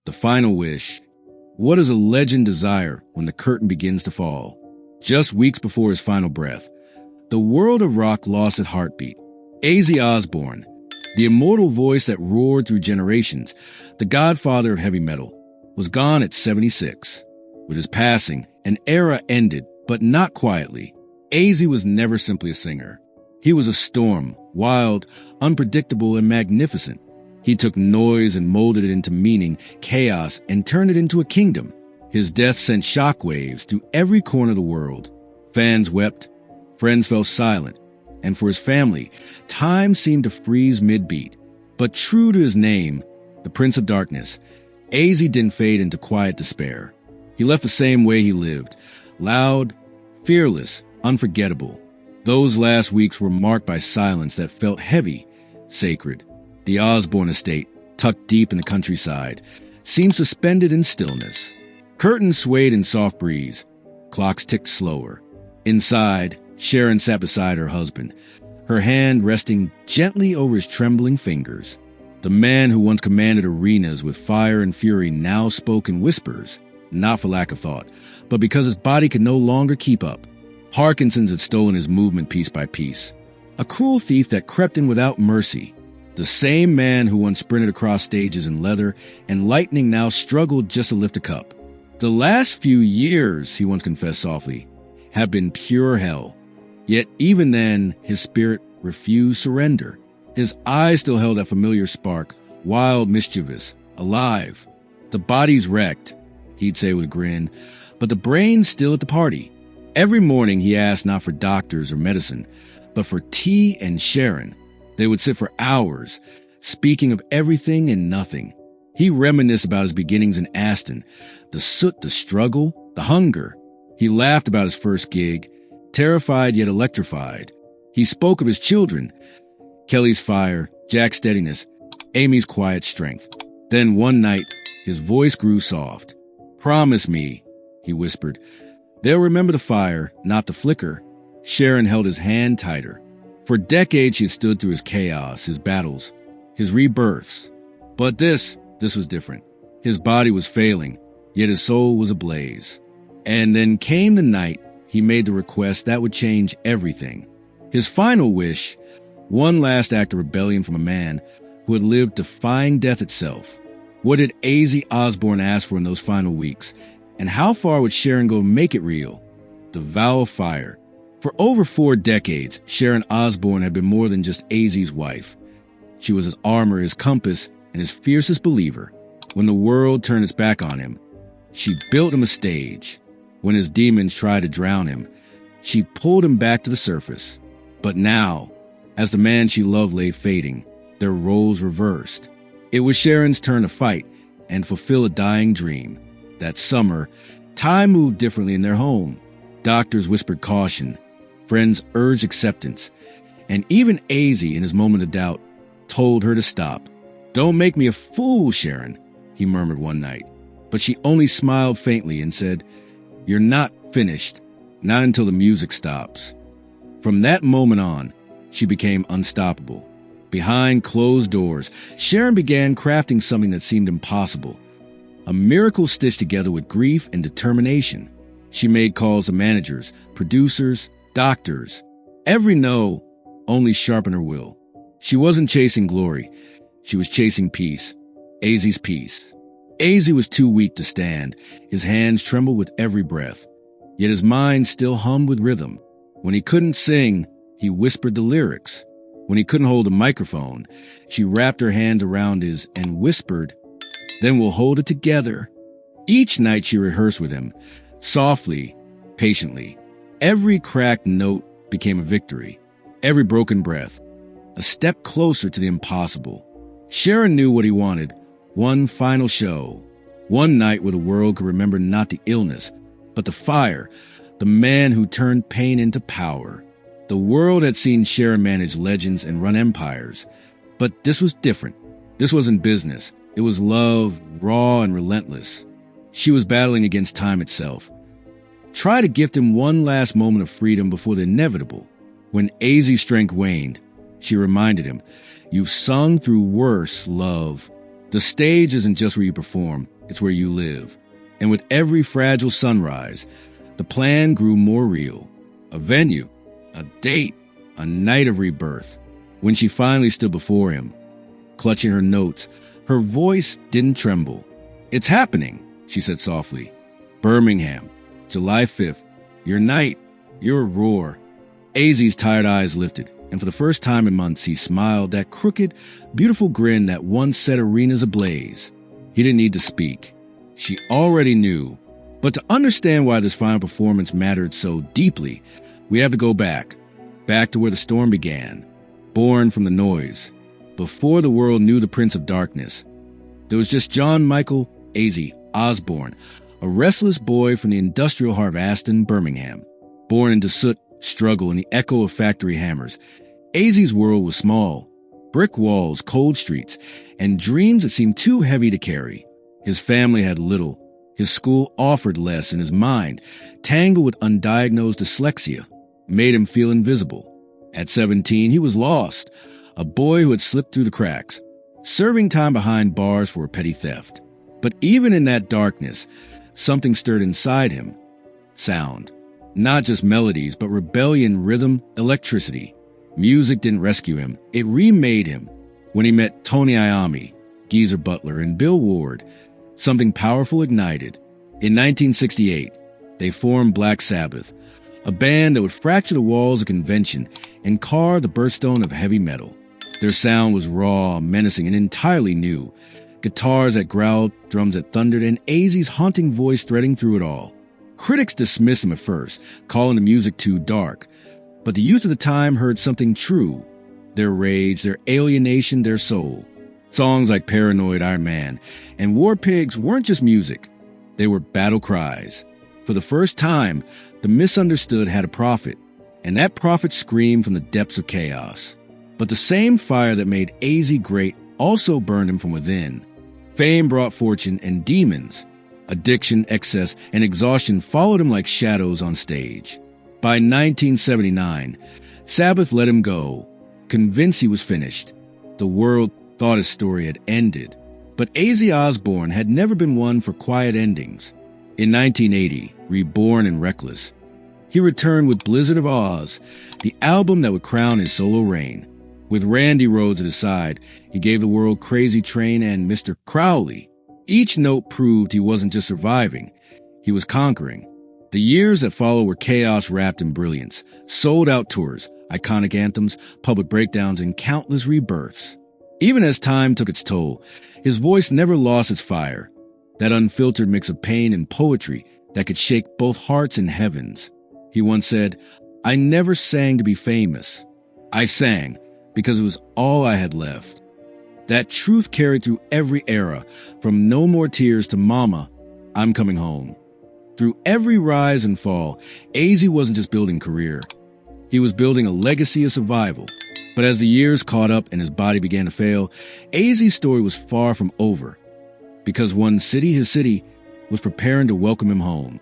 The final wish. What does a legend desire when the curtain begins to fall? Just weeks before his final breath, the world of rock lost its heartbeat. Ozzy Osbourne, the immortal voice that roared through generations, the godfather of heavy metal, was gone at 76. With his passing, an era ended, but not quietly. Ozzy was never simply a singer. He was a storm, wild, unpredictable, and magnificent. He took noise and molded it into meaning, chaos, and turned it into a kingdom. His death sent shockwaves through every corner of the world. Fans wept, friends fell silent, and for his family, time seemed to freeze mid-beat. But true to his name, the Prince of Darkness, Ozzy didn't fade into quiet despair. He left the same way he lived, loud, fearless, unforgettable. Those last weeks were marked by silence that felt heavy, sacred. The Osbourne estate, tucked deep in the countryside, seemed suspended in stillness. Curtains swayed in soft breeze. Clocks ticked slower. Inside, Sharon sat beside her husband, her hand resting gently over his trembling fingers. The man who once commanded arenas with fire and fury now spoke in whispers, not for lack of thought, but because his body could no longer keep up. Parkinson's had stolen his movement piece by piece. A cruel thief that crept in without mercy. The same man who once sprinted across stages in leather and lightning now struggled just to lift a cup. The last few years, he once confessed softly, have been pure hell. Yet even then, his spirit refused surrender. His eyes still held that familiar spark, wild, mischievous, alive. The body's wrecked, he'd say with a grin, but the brain's still at the party. Every morning he asked not for doctors or medicine, but for tea and Sharon. They would sit for hours, speaking of everything and nothing. He reminisced about his beginnings in Aston, the soot, the struggle, the hunger. He laughed about his first gig, terrified yet electrified. He spoke of his children, Kelly's fire, Jack's steadiness, Amy's quiet strength. Then one night, his voice grew soft. "Promise me," he whispered. "They'll remember the fire, not the flicker." Sharon held his hand tighter. For decades she had stood through his chaos, his battles, his rebirths. But this was different. His body was failing, yet his soul was ablaze. And then came the night he made the request that would change everything. His final wish, one last act of rebellion from a man who had lived defying death itself. What did Ozzy Osbourne ask for in those final weeks? And how far would Sharon go to make it real? The vow of fire. For over 4 decades, Sharon Osbourne had been more than just Ozzy's wife. She was his armor, his compass, and his fiercest believer. When the world turned its back on him, she built him a stage. When his demons tried to drown him, she pulled him back to the surface. But now, as the man she loved lay fading, their roles reversed. It was Sharon's turn to fight and fulfill a dying dream. That summer, time moved differently in their home. Doctors whispered caution. Friends urged acceptance. And even Ozzy, in his moment of doubt, told her to stop. "Don't make me a fool, Sharon," he murmured one night. But she only smiled faintly and said, "You're not finished, not until the music stops." From that moment on, she became unstoppable. Behind closed doors, Sharon began crafting something that seemed impossible. A miracle stitched together with grief and determination. She made calls to managers, producers, doctors. Every no only sharpened her will. She wasn't chasing glory. She was chasing peace. Ozzy's peace. Ozzy was too weak to stand. His hands trembled with every breath. Yet his mind still hummed with rhythm. When he couldn't sing, he whispered the lyrics. When he couldn't hold a microphone, she wrapped her hands around his and whispered, "Then we'll hold it together." Each night she rehearsed with him, softly, patiently. Every cracked note became a victory. Every broken breath, a step closer to the impossible. Sharon knew what he wanted. One final show. One night where the world could remember not the illness, but the fire, the man who turned pain into power. The world had seen Sharon manage legends and run empires. But this was different. This wasn't business. It was love, raw and relentless. She was battling against time itself. Try to gift him one last moment of freedom before the inevitable. When Ozzy's strength waned, she reminded him, "You've sung through worse, love. The stage isn't just where you perform. it's where you live. And with every fragile sunrise, the plan grew more real. A venue, a date, a night of rebirth. When she finally stood before him, clutching her notes, her voice didn't tremble. "It's happening," she said softly. "Birmingham, July 5th. Your night, your roar." Ozzy's tired eyes lifted, and for the first time in months he smiled, that crooked, beautiful grin that once set arenas ablaze. He didn't need to speak. She already knew. But to understand why this final performance mattered so deeply, we have to go back to where the storm began, born from the noise. Before the world knew the Prince of Darkness, there was just John Michael Ozzy Osbourne, a restless boy from the industrial heart of Aston, Birmingham. Born into soot, struggle, and the echo of factory hammers, Ozzy's world was small. Brick walls, cold streets, and dreams that seemed too heavy to carry. His family had little. His school offered less, and his mind, tangled with undiagnosed dyslexia, made him feel invisible. At 17, he was lost, a boy who had slipped through the cracks, serving time behind bars for a petty theft. But even in that darkness, something stirred inside him. Sound. Not just melodies, but rebellion, rhythm, electricity. Music didn't rescue him. It remade him. When he met Tony Iommi, Geezer Butler, and Bill Ward, something powerful ignited. In 1968, they formed Black Sabbath, a band that would fracture the walls of convention and carve the birthstone of heavy metal. Their sound was raw, menacing, and entirely new. Guitars that growled, drums that thundered, and Ozzy's haunting voice threading through it all. Critics dismissed him at first, calling the music too dark. But the youth of the time heard something true. Their rage, their alienation, their soul. Songs like Paranoid Iron Man and War Pigs weren't just music. They were battle cries. For the first time, the misunderstood had a prophet, and that prophet screamed from the depths of chaos. But the same fire that made Ozzy great also burned him from within. Fame brought fortune, and demons, addiction, excess, and exhaustion followed him like shadows on stage. By 1979, Sabbath let him go, convinced he was finished. The world thought his story had ended. But Ozzy Osbourne had never been one for quiet endings. In 1980, reborn and reckless, he returned with Blizzard of Oz, the album that would crown his solo reign. With Randy Rhoads at his side, he gave the world Crazy Train and Mr. Crowley. Each note proved he wasn't just surviving, he was conquering. The years that followed were chaos wrapped in brilliance, sold-out tours, iconic anthems, public breakdowns, and countless rebirths. Even as time took its toll, his voice never lost its fire, that unfiltered mix of pain and poetry that could shake both hearts and heavens. He once said, "I never sang to be famous. I sang because it was all I had left." That truth carried through every era, from No More Tears to Mama, I'm Coming Home. Through every rise and fall, Ozzy wasn't just building career. He was building a legacy of survival. But as the years caught up and his body began to fail, Ozzy's story was far from over. Because one city, his city, was preparing to welcome him home.